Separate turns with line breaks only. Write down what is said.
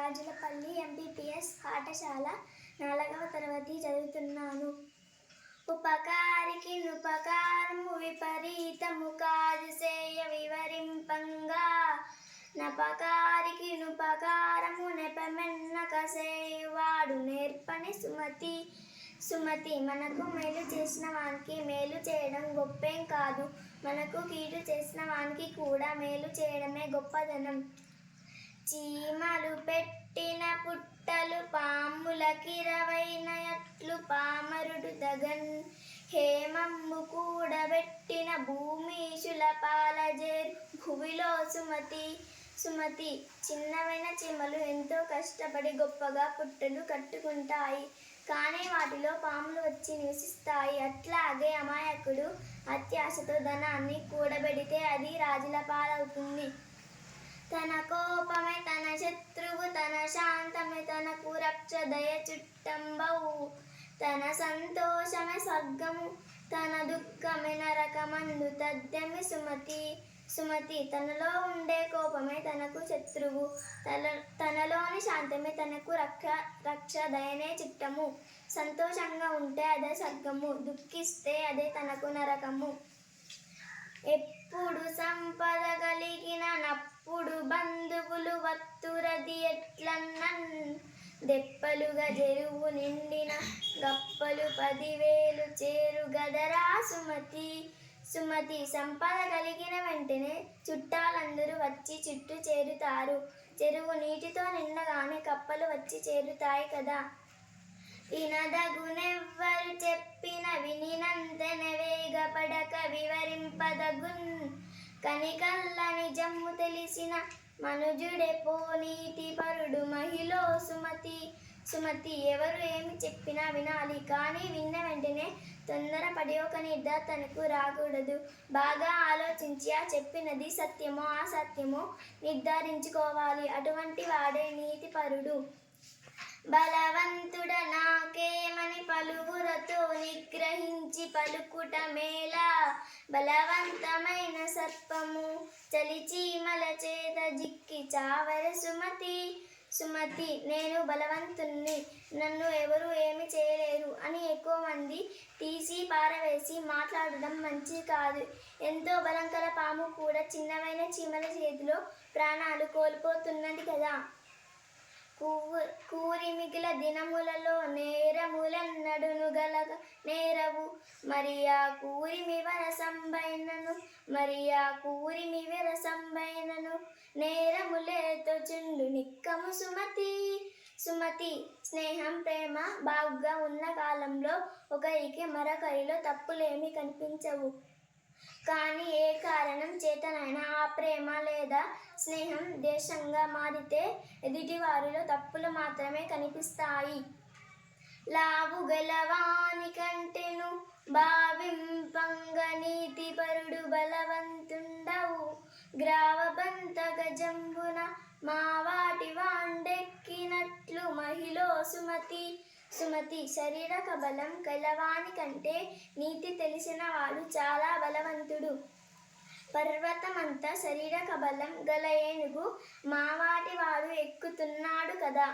రాజులపల్లి MPPS పాఠశాల 4వ తరగతి చదువుతున్నాను. ఉపకారికి నుపకారము విపరీతము కాదు సేయ వివరింపంగా, నపకారికి నుపకారము నెపమెన్నక సేయువాడు నేర్పని సుమతి. సుమతి, మనకు మేలు చేసిన వానికి మేలు చేయడం గొప్పేం కాదు, మనకు కీడు చేసిన వానికి కూడా మేలు చేయడమే గొప్పదనం. చీమలు పెట్టిన పుట్టలు పాములకిరవైనయట్లు పామరుడు దగన్, హేమమ్ము కూడబెట్టిన భూమీషుల పాలజేరు భువిలో సుమతి. సుమతి, చిన్నవైన చీమలు ఎంతో కష్టపడి గొప్పగా పుట్టలు కట్టుకుంటాయి, కానీ వాటిలో పాములు వచ్చి నివసిస్తాయి. అట్లాగే అమాయకుడు అత్యాశతో ధనాన్ని కూడబెడితే అది రాజుల పాలవుతుంది. తన కోపమే తన శత్రువు, తన శాంతమే తనకు రక్ష దయ చుట్టంబవు, తన సంతోషమే స్వర్గము, తన దుఃఖమే నరకమందు తథ్యమి సుమతి. సుమతి, తనలో ఉండే కోపమే తనకు శత్రువు, తనలోని శాంతమే తనకు రక్ష దయనే చిట్టము. సంతోషంగా ఉంటే అదే స్వర్గము, దుఃఖిస్తే అదే తనకు నరకము. ఎప్పుడు సంపద కలిగిన నప్పుడు బంధువులు వత్తురది ఎట్లన్నన్, దెప్పలుగా చెరువు నిండిన గప్పలు 10,000 చేరు గదరా సుమతి. సుమతి, సంపద కలిగిన వెంటనే చుట్టాలందరూ వచ్చి చుట్టూ చేరుతారు. చెరువు నీటితో నిండగానే కప్పలు వచ్చి చేరుతాయి కదా. ఇనదగునెవ్వరు చెప్పిన వినినంతనే వేగపడక వివరింపదగున్, కనికల్ల నిజము తెలిసిన మనుజుడే పోనీటి పరుడు మహిళో సుమతి. సుమతి, ఎవరు ఏమి చెప్పినా వినాలి, కానీ విన్న వెంటనే తొందరపడి ఒక నిర్ధారణకు రాకూడదు. బాగా ఆలోచించి ఆ చెప్పినది సత్యమో అసత్యమో నిర్ధారించుకోవాలి. అటువంటి వాడే నీతిపరుడు. బలవంతుడ నాకేమని పలువురతో నిగ్రహించి పలుకుట మేలా, బలవంతమైన సర్పము చలిచీమల చేత జిక్కి చావర సుమతి. సుమతి, నేను బలవంతుణ్ణి, నన్ను ఎవరు ఏమి చేయలేరు అని ఎక్కువ మంది తీసి పారవేసి మాట్లాడడం మంచిది కాదు. ఎంతో బలం కల పాము కూడా చిన్నవైన చీమల చేతిలో ప్రాణాలు కోల్పోతున్నది కదా. కూరిమిగిల దినములలో నేరములన్నడును గలగ నేరవు, మరి ఆ కూరిమివరసంబైనను నేరములేతో చుండు నిక్కము సుమతి. సుమతి, స్నేహం ప్రేమ బాగుగా ఉన్న కాలంలో ఒకరికి మరొకరిలో తప్పులేమీ కనిపించవు, కానీ ఏ కారణం చేతనైనా ఆ ప్రేమ లేదా స్నేహం ద్వేషంగా మారితే ఎదుటివారిలో తప్పులు మాత్రమే కనిపిస్తాయి. లావు గలవాని కంటెను భావింపంగ నీతిపరుడు బలవంతుండవు, గ్రావబంత గజంబున మావాటి వాండెక్కినట్లు మహిళో సుమతి. సుమతి, శారీరక బలం గలవాని కంటే నీతి తెలిసిన వాడు చాలా బలవంతుడు. పర్వతమంత శారీరక బలం గల ఏనుగు మావాటి వాడు ఎక్కుతున్నాడు కదా.